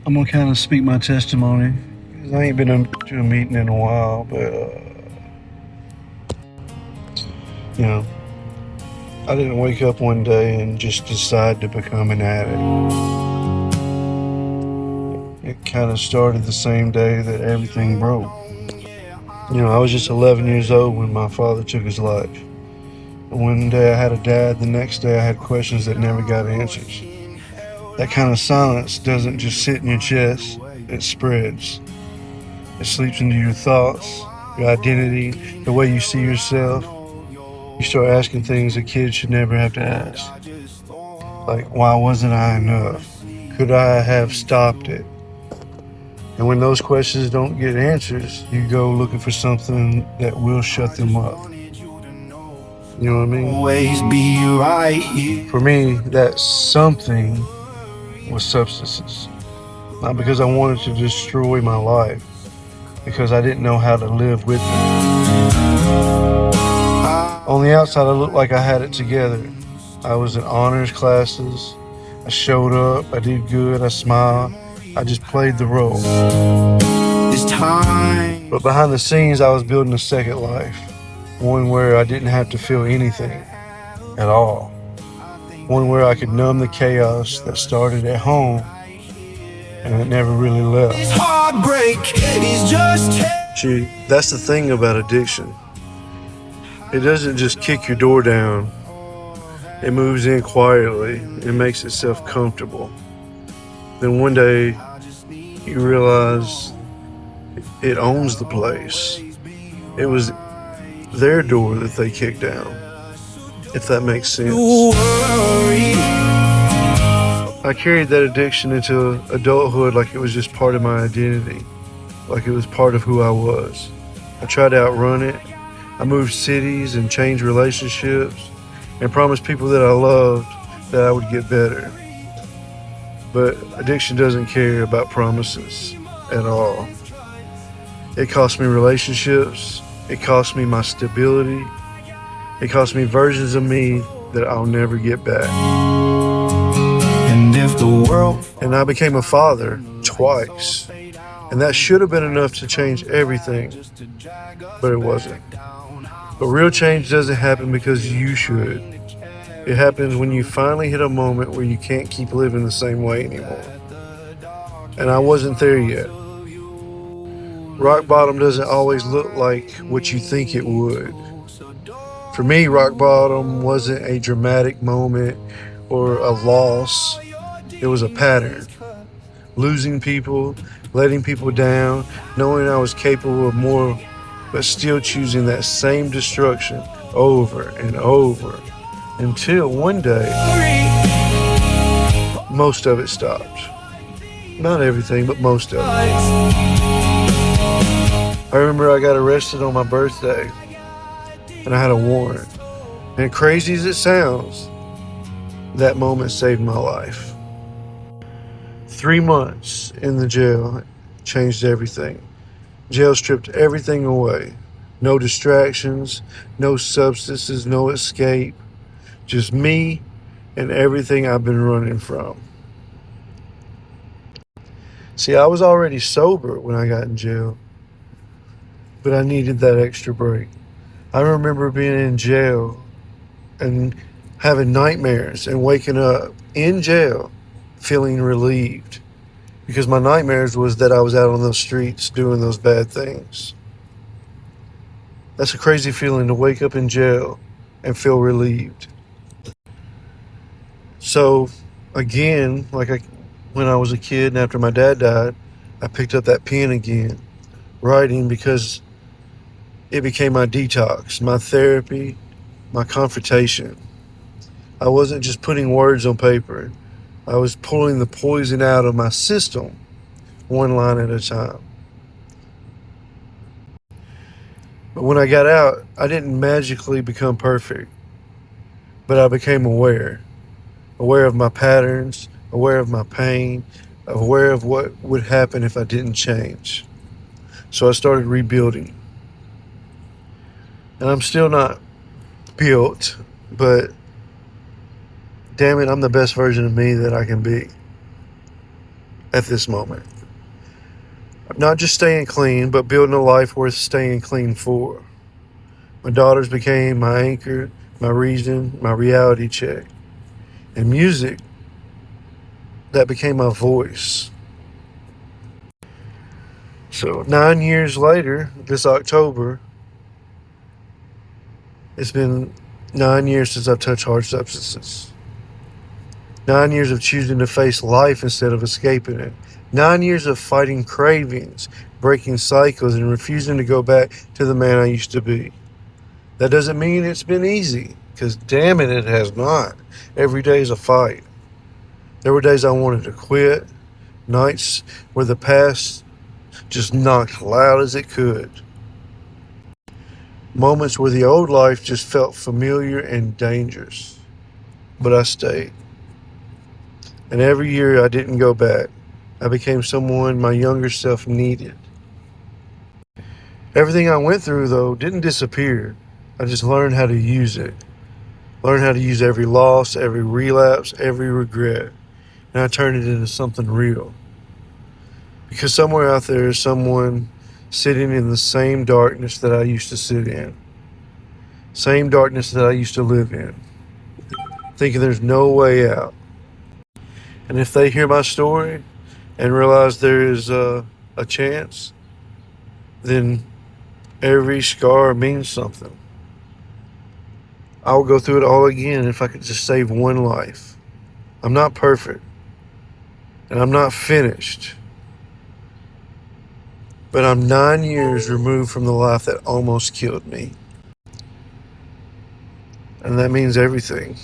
I'm gonna kind of speak my testimony. 'Cause I ain't been to a meeting in a while, but you know, I didn't wake up one day and just decide to become an addict. It kind of started the same day that everything broke. I was just 11 years old when my father took his life. One day I had a dad, the next day I had questions that never got answers. That kind of silence doesn't just sit in your chest, it spreads. It sleeps into your thoughts, your identity, the way you see yourself. You start asking things a kid should never have to ask. Like, why wasn't I enough? Could I have stopped it? And when those questions don't get answers, you go looking for something that will shut them up. You know what I mean? Always be right here. For me, that something was substances. Not because I wanted to destroy my life, because I didn't know how to live with it. On the outside, I looked like I had it together. I was in honors classes. I showed up. I did good. I smiled. I just played the role. This time. But behind the scenes, I was building a second life. One where I didn't have to feel anything at all. One where I could numb the chaos that started at home and it never really left. This heartbreak is just. See, that's the thing about addiction. It doesn't just kick your door down. It moves in quietly and makes itself comfortable. Then one day, you realize it owns the place. It was their door that they kicked down, if that makes sense. I carried that addiction into adulthood like it was just part of my identity, like it was part of who I was. I tried to outrun it. I moved cities and changed relationships and promised people that I loved that I would get better. But addiction doesn't care about promises at all. It cost me relationships. It cost me my stability. It cost me versions of me that I'll never get back. And if the world. And I became a father twice. And that should have been enough to change everything. But it wasn't. But real change doesn't happen because you should. It happens when you finally hit a moment where you can't keep living the same way anymore. And I wasn't there yet. Rock bottom doesn't always look like what you think it would. For me, rock bottom wasn't a dramatic moment or a loss. It was a pattern. Losing people, letting people down, knowing I was capable of more, but still choosing that same destruction over and over until one day, most of it stopped. Not everything, but most of it. I remember I got arrested on my birthday and I had a warrant. And crazy as it sounds, that moment saved my life. 3 months in the jail changed everything. Jail stripped everything away. No distractions, no substances, no escape. Just me and everything I've been running from. See, I was already sober when I got in jail, but I needed that extra break. I remember being in jail and having nightmares and waking up in jail feeling relieved because my nightmares was that I was out on those streets doing those bad things. That's a crazy feeling to wake up in jail and feel relieved. So again, when I was a kid and after my dad died, I picked up that pen again, writing because it became my detox, my therapy, my confrontation. I wasn't just putting words on paper. I was pulling the poison out of my system, one line at a time. But when I got out, I didn't magically become perfect, but I became aware of my patterns, aware of my pain, aware of what would happen if I didn't change. So I started rebuilding. And I'm still not built, but damn it, I'm the best version of me that I can be. at this moment. Not just staying clean, but building a life worth staying clean for. My daughters became my anchor, my reason, my reality check. And music, that became my voice. So 9 years later, this October, it's been 9 years since I've touched hard substances. 9 years of choosing to face life instead of escaping it. 9 years of fighting cravings, breaking cycles, and refusing to go back to the man I used to be. That doesn't mean it's been easy, because damn it has not. Every day is a fight. There were days I wanted to quit, nights where the past just knocked loud as it could. Moments where the old life just felt familiar and dangerous. But I stayed. And every year I didn't go back. I became someone my younger self needed. Everything I went through, though, didn't disappear. I just learned how to use it. Learned how to use every loss, every relapse, every regret. And I turned it into something real. Because somewhere out there is someone sitting in the same darkness that I used to sit in. Same darkness that I used to live in. Thinking there's no way out. And if they hear my story and realize there is a chance, then every scar means something. I'll go through it all again if I could just save one life. I'm not perfect. And I'm not finished. But I'm 9 years removed from the life that almost killed me. And that means everything.